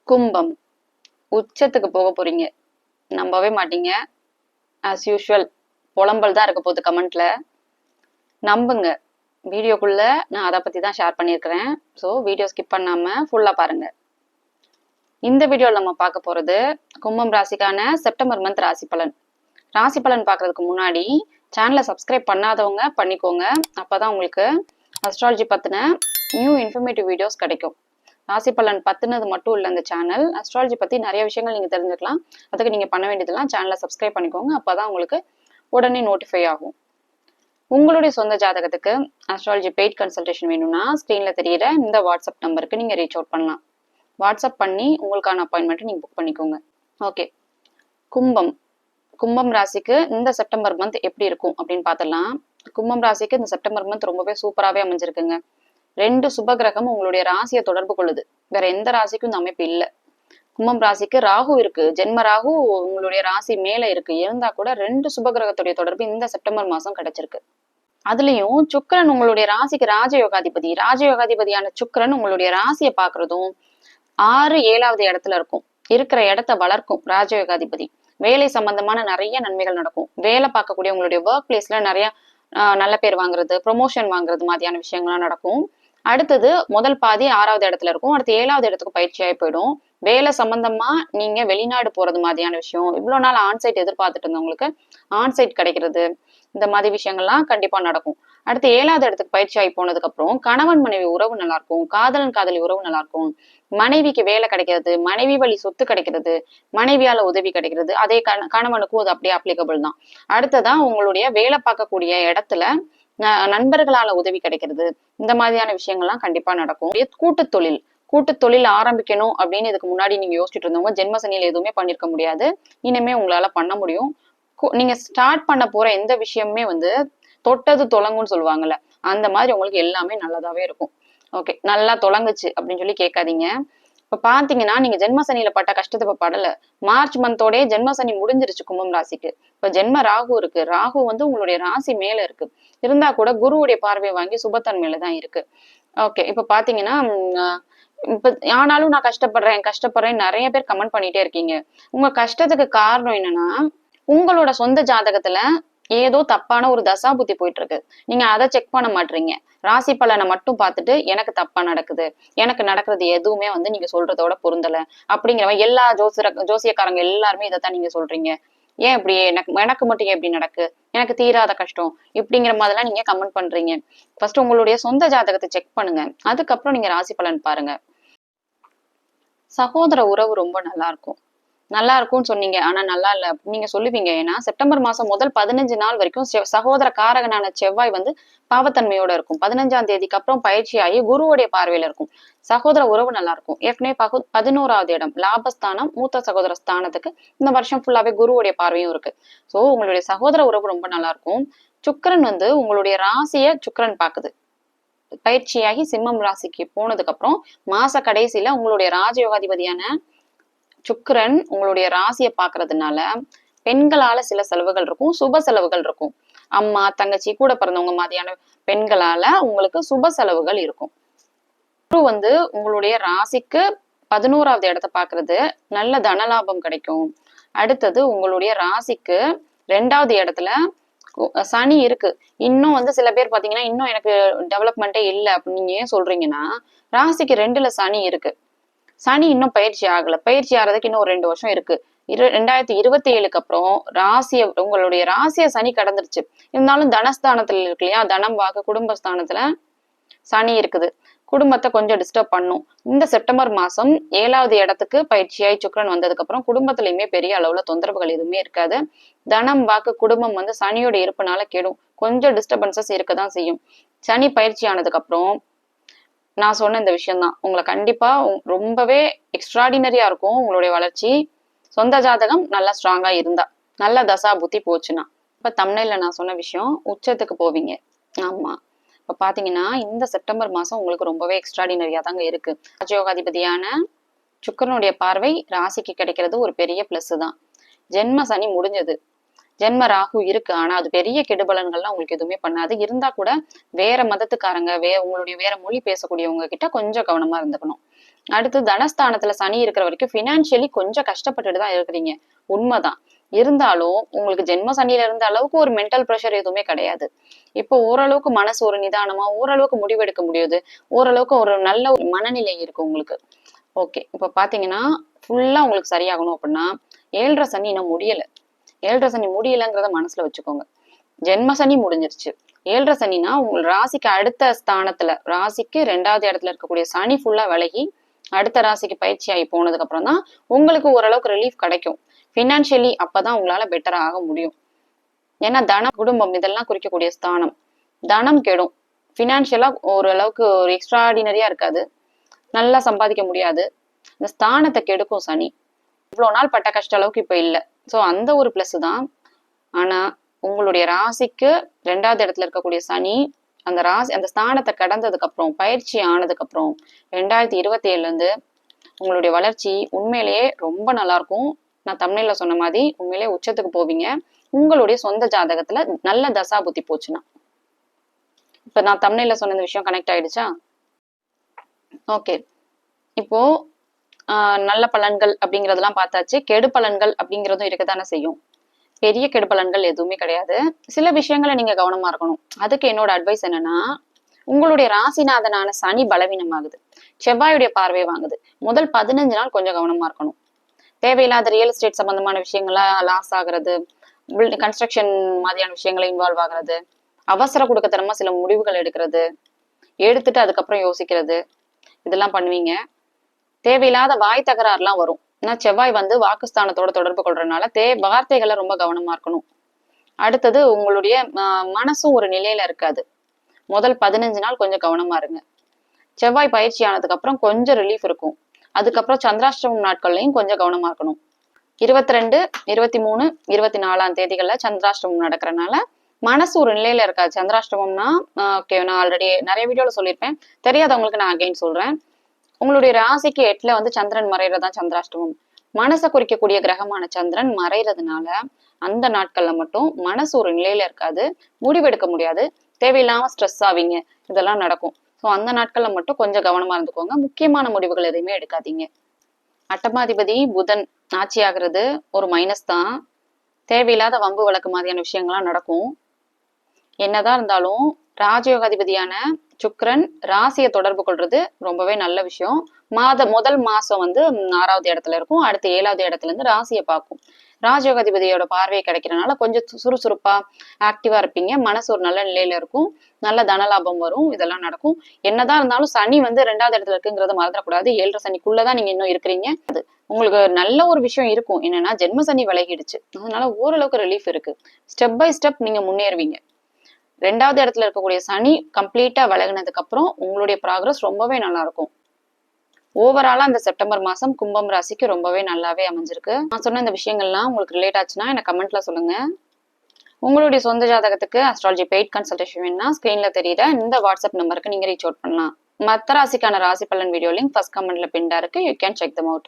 கும்பம் உச்சத்துக்கு போக போறீங்க. நம்பவே மாட்டீங்க. ஆஸ் யூஷுவல் புலம்பல் தான் இருக்க போகுது கமெண்ட்ல. நம்புங்க. வீடியோக்குள்ள நான் அதை பத்தி தான் ஷேர் பண்ணியிருக்கிறேன். ஸோ வீடியோ ஸ்கிப் பண்ணாம ஃபுல்லா பாருங்க. இந்த வீடியோவில் நம்ம பார்க்க போறது கும்பம் ராசிக்கான செப்டம்பர் மந்த் ராசி பலன். ராசி பலன் பார்க்கறதுக்கு முன்னாடி சேனலை சப்ஸ்கிரைப் பண்ணாதவங்க பண்ணிக்கோங்க. அப்பதான் உங்களுக்கு அஸ்ட்ராலஜி பத்தின நியூ இன்ஃபர்மேட்டிவ் வீடியோஸ் கிடைக்கும். ராசி பலன் பத்துனது மட்டும் இல்லை இந்த சேனல். அஸ்ட்ராலஜி பத்தி நிறைய விஷயங்கள் நீங்க தெரிஞ்சுக்கலாம். அதுக்கு நீங்க பண்ண வேண்டியதெல்லாம் சேனலை சப்ஸ்கிரைப் பண்ணிக்கோங்க. அப்பதான் உங்களுக்கு உடனே நோட்டிஃபை ஆகும். உங்களுடைய சொந்த ஜாதகத்துக்கு அஸ்ட்ராலஜி பெய்ட் கன்சல்டேஷன் வேணும்னா ஸ்க்ரீன்ல தெரியிற இந்த வாட்ஸ்அப் நம்பருக்கு நீங்க ரீச் அவுட் பண்ணலாம். வாட்ஸ்அப் பண்ணி உங்களுக்கான அப்பாயின்மெண்ட் நீங்க புக் பண்ணிக்கோங்க. ஓகே, கும்பம் ராசிக்கு இந்த செப்டம்பர் மந்த் எப்படி இருக்கும் அப்படின்னு பார்த்துடலாம். கும்பம் ராசிக்கு இந்த செப்டம்பர் மந்த் ரொம்பவே சூப்பராகவே அமைஞ்சிருக்குங்க. 2 சுப கிரகம் உங்களுடைய ராசியை தொடர்பு கொள்ளுது. வேற எந்த ராசிக்கும் இந்த அமைப்பு இல்லை. கும்பம் ராசிக்கு ராகு இருக்கு. ஜென்ம ராகு உங்களுடைய ராசி மேல இருக்கு. இருந்தா கூட 2 சுப கிரகத்துடைய தொடர்பு இந்த செப்டம்பர் மாசம் கிடைச்சிருக்கு. அதுலயும் சுக்கிரன் உங்களுடைய ராசிக்கு ராஜயோகாதிபதியான சுக்கிரன் உங்களுடைய ராசியை பாக்குறதும் 6, 7வது இடத்துல இருக்கும். இருக்கிற இடத்த வளர்க்கும் ராஜயோகாதிபதி. வேலை சம்பந்தமான நிறைய நன்மைகள் நடக்கும். வேலை பார்க்கக்கூடிய உங்களுடைய ஒர்க் பிளேஸ்ல நிறைய நல்ல பேர் வாங்குறது, ப்ரொமோஷன் வாங்குறது மாதிரியான விஷயங்கள்லாம் நடக்கும். அடுத்தது முதல் பாதி 6வது இடத்துல இருக்கும். அடுத்து 7வது இடத்துக்கு பயிற்சியாகி போயிடும். வேலை சம்பந்தமா நீங்க வெளிநாடு போறது மாதிரியான விஷயம், இவ்வளவு நாள் ஆன்சைட் எதிர்பார்த்துட்டு இருந்தவங்களுக்கு ஆன்சைட் கிடைக்கிறது, இந்த மாதிரி விஷயங்கள்லாம் கண்டிப்பா நடக்கும். அடுத்து 7வது இடத்துக்கு பயிற்சியாகி போனதுக்கு அப்புறம் கணவன் மனைவி உறவு நல்லா இருக்கும். காதலன் காதலி உறவு நல்லா இருக்கும். மனைவிக்கு வேலை கிடைக்கிறது, மனைவி வழி சொத்து கிடைக்கிறது, மனைவியால உதவி கிடைக்கிறது. அதே கணவனுக்கும் அது அப்படியே அப்ளிகபிள் தான். அடுத்ததான் உங்களுடைய வேலை பார்க்கக்கூடிய இடத்துல நண்பர்களால உதவி கிடைக்கிறது. இந்த மாதிரியான விஷயங்கள்லாம் கண்டிப்பா நடக்கும். கூட்டு தொழில் ஆரம்பிக்கணும் அப்படின்னு இதுக்கு முன்னாடி நீங்க யோசிச்சுட்டு இருந்தவங்க ஜென்ம சனியில எதுவுமே பண்ணிருக்க முடியாது. இனிமே உங்களால பண்ண முடியும். நீங்க ஸ்டார்ட் பண்ண போற எந்த விஷயமுமே தொட்டது தொடங்கும்னு சொல்லுவாங்கல்ல, அந்த மாதிரி உங்களுக்கு எல்லாமே நல்லதாவே இருக்கும். ஓகே, நல்லா தொடங்குச்சு அப்படின்னு சொல்லி கேட்காதீங்க. இப்ப பாத்தீங்கன்னா நீங்க ஜென்ம சனியில பட்ட கஷ்டத்தை இப்ப படல. மார்ச் மந்தோடய ஜென்ம சனி முடிஞ்சிருச்சு கும்பம் ராசிக்கு. இப்ப ஜென்ம ராகு இருக்கு. ராகு உங்களுடைய ராசி மேல இருக்கு. இருந்தா கூட குருவுடைய பார்வையை வாங்கி சுபத்தன்மையில இருக்கு. ஓகே, இப்ப பாத்தீங்கன்னா இப்ப ஆனாலும் நான் கஷ்டப்படுறேன் நிறைய பேர் கமெண்ட் பண்ணிட்டே இருக்கீங்க. உங்க கஷ்டத்துக்கு காரணம் என்னன்னா, உங்களோட சொந்த ஜாதகத்துல ஏதோ தப்பான ஒரு தசா புத்தி போயிட்டு இருக்கு. நீங்க அதை செக் பண்ண மாட்டீங்க. ராசி பலனை மட்டும் பார்த்துட்டு எனக்கு தப்பா நடக்குது, எனக்கு நடக்கிறது எதுவுமே நீங்க சொல்றதோட பொருந்தல அப்படிங்கிற எல்லா ஜோசியக்காரங்க எல்லாருமே இதைத்தான் நீங்க சொல்றீங்க. ஏன் இப்படி எனக்கு மட்டும் ஏன் இப்படி நடக்கு, எனக்கு தீராத கஷ்டம் இப்படிங்கிற மாதிரிலாம் நீங்க கமெண்ட் பண்றீங்க. ஃபர்ஸ்ட் உங்களுடைய சொந்த ஜாதகத்தை செக் பண்ணுங்க. அதுக்கப்புறம் நீங்க ராசி பலன் பாருங்க. சகோதர உறவு ரொம்ப நல்லா இருக்கும்னு சொன்னீங்க. ஆனா நல்லா இல்ல நீங்க சொல்லுவீங்க. ஏன்னா செப்டம்பர் மாசம் முதல் 15 நாள் வரைக்கும் சகோதர காரகனான செவ்வாய் பாவத்தன்மையோட இருக்கும். 15ஆம் தேதிக்கு அப்புறம் பயிற்சியாகி குருவுடைய பார்வையில இருக்கும். சகோதர உறவு நல்லா இருக்கும். ஏற்கனவே 11வது இடம் லாபஸ்தானம், மூத்த சகோதர ஸ்தானத்துக்கு இந்த வருஷம் ஃபுல்லாவே குருவுடைய பார்வையும் இருக்கு. சோ உங்களுடைய சகோதர உறவு ரொம்ப நல்லா இருக்கும். சுக்கிரன் உங்களுடைய ராசியை சுக்கிரன் பாக்குது. பயிற்சியாகி சிம்மம் ராசிக்கு போனதுக்கு அப்புறம் மாச கடைசியில உங்களுடைய ராஜயோகாதிபதியான சுக்கிரன் உங்களுடைய ராசியை பாக்குறதுனால பெண்களால சில செலவுகள் இருக்கும், சுப செலவுகள் இருக்கும். அம்மா தங்கச்சி கூட பிறந்தவங்க மாதிரியான பெண்களால உங்களுக்கு சுப செலவுகள் இருக்கும். குரு உங்களுடைய ராசிக்கு 11வது இடத்தை பாக்குறது, நல்ல தனலாபம் கிடைக்கும். அடுத்தது உங்களுடைய ராசிக்கு 2வது இடத்துல சனி இருக்கு. இன்னும் சில பேர் பாத்தீங்கன்னா இன்னும் எனக்கு டெவலப்மெண்ட்டே இல்லை அப்படின்னு நீங்க ஏன் சொல்றீங்கன்னா, ராசிக்கு 2ல சனி இருக்கு. சனி இன்னும் பயிற்சி ஆகல. பயிற்சி ஆகிறதுக்கு இன்னும் ஒரு 2 வருஷம் இருக்கு. 2027க்கு அப்புறம் உங்களுடைய ராசிய சனி கடந்துருச்சு. இருந்தாலும் தனஸ்தானத்துல இருக்கு இல்லையா, தனம் வாக்கு குடும்பஸ்தானத்துல சனி இருக்குது. குடும்பத்தை கொஞ்சம் டிஸ்டர்ப் பண்ணும். இந்த செப்டம்பர் மாசம் 7வது இடத்துக்கு பயிற்சியாய் சுக்கிரன் வந்ததுக்கு அப்புறம் குடும்பத்திலயுமே பெரிய அளவுல தொந்தரவுகள் எதுவுமே இருக்காது. தனம் வாக்கு குடும்பம் சனியோட இருப்புனால கெடும். கொஞ்சம் டிஸ்டர்பன்சஸ் இருக்கதான் செய்யும். சனி பயிற்சி ஆனதுக்கு அப்புறம் நான் சொன்ன இந்த விஷயம்தான் உங்களை கண்டிப்பா ரொம்பவே எக்ஸ்ட்ராடினரியா இருக்கும் உங்களுடைய வளர்ச்சி. சொந்த ஜாதகம் நல்லா ஸ்ட்ராங்கா இருந்தா, நல்ல தசா புத்தி போச்சுன்னா. இப்ப தம்ப்நெயில்ல நான் சொன்ன விஷயம் உச்சத்துக்கு போவீங்க. ஆமா, இப்ப பாத்தீங்கன்னா இந்த செப்டம்பர் மாசம் உங்களுக்கு ரொம்பவே எக்ஸ்ட்ராடினரியா தாங்க இருக்கு. ராஜயோகாதிபதியான சுக்கிரனுடைய பார்வை ராசிக்கு கிடைக்கிறது ஒரு பெரிய பிளஸ் தான். ஜென்ம சனி முடிஞ்சது. ஜென்ம ராகு இருக்கு. ஆனா அது பெரிய கெடுபலன்கள்லாம் உங்களுக்கு எதுவுமே பண்ணாது. இருந்தா கூட வேற மதத்துக்காரங்க உங்களுடைய வேற மொழி பேசக்கூடியவங்க கிட்ட கொஞ்சம் கவனமா இருந்துக்கணும். அடுத்து தனஸ்தானத்துல சனி இருக்கிற வரைக்கும் பினான்சியலி கொஞ்சம் கஷ்டப்பட்டுட்டு தான் இருக்கிறீங்க, உண்மைதான். இருந்தாலும் உங்களுக்கு ஜென்ம சனியில இருந்த அளவுக்கு ஒரு மென்டல் ப்ரெஷர் எதுவுமே கிடையாது. இப்போ ஓரளவுக்கு மனசு ஒரு நிதானமா ஓரளவுக்கு முடிவெடுக்க முடியுது, ஓரளவுக்கு ஒரு நல்ல ஒரு மனநிலை இருக்கு உங்களுக்கு. ஓகே, இப்ப பாத்தீங்கன்னா ஃபுல்லா உங்களுக்கு சரியாகணும் அப்படின்னா 7.5 சனி இன்னும் முடியல. 7.5 சனி முடியலங்கிறத மனசுல வச்சுக்கோங்க. ஜென்ம சனி முடிஞ்சிருச்சு. 7.5 சனினா உங்கள் ராசிக்கு அடுத்த ஸ்தானத்துல, ராசிக்கு 2வது இடத்துல இருக்கக்கூடிய சனி ஃபுல்லா விலகி அடுத்த ராசிக்கு பயிற்சி ஆகி போனதுக்கு அப்புறம் தான் உங்களுக்கு ஓரளவுக்கு ரிலீஃப் கிடைக்கும். பினான்சியலி அப்பதான் உங்களால பெட்டரா ஆக முடியும். ஏன்னா தனம், குடும்பம் இதெல்லாம் குறிக்கக்கூடிய ஸ்தானம். தனம் கெடும், பினான்சியலா ஓரளவுக்கு ஒரு எக்ஸ்ட்ராடினரியா இருக்காது, நல்லா சம்பாதிக்க முடியாது. இந்த ஸ்தானத்தை கெடுக்கும் சனி. இவ்வளவு நாள் பட்ட கஷ்ட அளவுக்கு இப்ப இல்லை. சோ அந்த ஒரு பிளஸ் தான். ஆனா உங்களுடைய ராசிக்கு 2வது இடத்துல இருக்கக்கூடிய சனி அந்த ராசி அந்த ஸ்தானத்தை கடந்ததுக்கு அப்புறம் பயிற்சி ஆனதுக்கு அப்புறம் 2027 இருந்து உங்களுடைய வளர்ச்சி உண்மையிலேயே ரொம்ப நல்லா இருக்கும். நான் தமிழ்ல சொன்ன மாதிரி உண்மையிலேயே உச்சத்துக்கு போவீங்க. உங்களுடைய சொந்த ஜாதகத்துல நல்ல தசா புத்தி போச்சுன்னா. இப்ப நான் தமிழ்ல சொன்ன இந்த விஷயம் கனெக்ட் ஆயிடுச்சா? ஓகே, இப்போ நல்ல பலன்கள் அப்படிங்கறதெல்லாம் பார்த்தாச்சு. கெடு பலன்கள் அப்படிங்கிறதும் இருக்கத்தானே செய்யும். பெரிய கெடு பலன்கள் எதுவுமே கிடையாது. சில விஷயங்களை நீங்க கவனமா இருக்கணும். அதுக்கு என்னோட அட்வைஸ் என்னன்னா, உங்களுடைய ராசிநாதனான சனி பலவீனமாகுது, செவ்வாயுடைய பார்வை வாங்குது. முதல் 15 நாள் கொஞ்சம் கவனமா இருக்கணும். தேவையில்லாத ரியல் எஸ்டேட் சம்பந்தமான விஷயங்களா லாஸ் ஆகுறது, கன்ஸ்ட்ரக்ஷன் மாதிரியான விஷயங்களை இன்வால்வ் ஆகுறது, அவசர கொடுக்கத்தனமா சில முடிவுகள் எடுக்கிறது, எடுத்துட்டு அதுக்கப்புறம் யோசிக்கிறது, இதெல்லாம் பண்ணுவீங்க. தேவையில்லாத வாய் தகராறுலாம் வரும். ஏன்னா செவ்வாய் வந்து வாக்குஸ்தானத்தோட தொடர்பு கொள்றதுனால வார்த்தைகளை ரொம்ப கவனமா இருக்கணும். அடுத்தது உங்களுடைய மனசும் ஒரு நிலையில இருக்காது. முதல் 15 நாள் கொஞ்சம் கவனமா இருங்க. செவ்வாய் பயிற்சி ஆனதுக்கு அப்புறம் கொஞ்சம் ரிலீஃப் இருக்கும். அதுக்கப்புறம் சந்திராஷ்டமம் நாட்கள்லையும் கொஞ்சம் கவனமா இருக்கணும். 22, 23, 24ஆம் தேதிகள்ல சந்திராஷ்டமம் நடக்கிறதுனால மனசு ஒரு நிலையில இருக்காது. சந்திராஷ்டமம்னா ஓகே, நான் ஆல்ரெடி நிறைய வீடியோல சொல்லியிருப்பேன், தெரியாதவங்களுக்கு நான் அகைன் சொல்றேன். உங்களுடைய ராசிக்கு 8ல வந்து சந்திரன் மறைறதுதான் சந்திராஷ்டமம். மனசை குறிக்கக்கூடிய கிரகமான சந்திரன் மறைறதுனால அந்த நாட்கள்ல மட்டும் மனசு ஒரு நிலையில இருக்காது, முடிவெடுக்க முடியாது, தேவையில்லாம ஸ்ட்ரெஸ் ஆவீங்க, இதெல்லாம் நடக்கும். ஸோ அந்த நாட்கள்ல மட்டும் கொஞ்சம் கவனமா இருந்துக்கோங்க. முக்கியமான முடிவுகள் எதையுமே எடுக்காதீங்க. அட்டமாதிபதி புதன் ஆட்சி ஆகிறது ஒரு மைனஸ் தான். தேவையில்லாத வம்பு வழக்கு மாதிரியான விஷயங்கள்லாம் நடக்கும். என்னதான் இருந்தாலும் ராஜயோகாதிபதியான சுக்கிரன் ராசியை தொடர்பு கொள்றது ரொம்பவே நல்ல விஷயம். முதல் மாசம் வந்து 6வது இடத்துல இருக்கும், அடுத்து 7வது இடத்துல இருந்து ராசியை பார்க்கும். ராஜயோகாதிபதியோட பார்வையை கிடைக்கிறதுனால கொஞ்சம் சுறுசுறுப்பா ஆக்டிவா இருப்பீங்க. மனசு ஒரு நல்ல நிலையில இருக்கும், நல்ல தனலாபம் வரும், இதெல்லாம் நடக்கும். என்னதான் இருந்தாலும் சனி வந்து 2வது இடத்துல இருக்குங்கிறத மறந்துடக்கூடாது. 7.5 சனிக்குள்ளதான் நீங்க இன்னும் இருக்கிறீங்க. அது உங்களுக்கு நல்ல ஒரு விஷயம் இருக்கும். என்னன்னா ஜென்ம சனி விலகிடுச்சு, அதனால ஓரளவுக்கு ரிலீஃப் இருக்கு. ஸ்டெப் பை ஸ்டெப் நீங்க முன்னேறுவீங்க. 2வது இடத்துல இருக்கக்கூடிய சனி கம்ப்ளீட்டா விலகினதுக்கு அப்புறம் உங்களுடைய ப்ராக்ரஸ் ரொம்பவே நல்லா இருக்கும். ஓவராலா இந்த செப்டம்பர் மாசம் கும்பம் ராசிக்கு ரொம்பவே நல்லாவே அமைஞ்சிருக்கு. நான் சொன்ன இந்த விஷயங்கள்லாம் உங்களுக்கு ரிலேட் ஆச்சுன்னா எனக்கு கமெண்ட்ல சொல்லுங்க. உங்களுடைய சொந்த ஜாதகத்துக்கு அஸ்ட்ராலஜி பெய்ட் கன்சல்டேஷன் வேணும்னா ஸ்கிரீன்ல தெரியுற இந்த வாட்ஸ்அப் நம்பருக்கு நீங்க ரீச் அவுட் பண்ணலாம். மத்த ராசிக்கான ராசி பலன் வீடியோ லிங்க் ஃபர்ஸ்ட் கமெண்ட்ல பின்டா இருக்கு. You can check them out.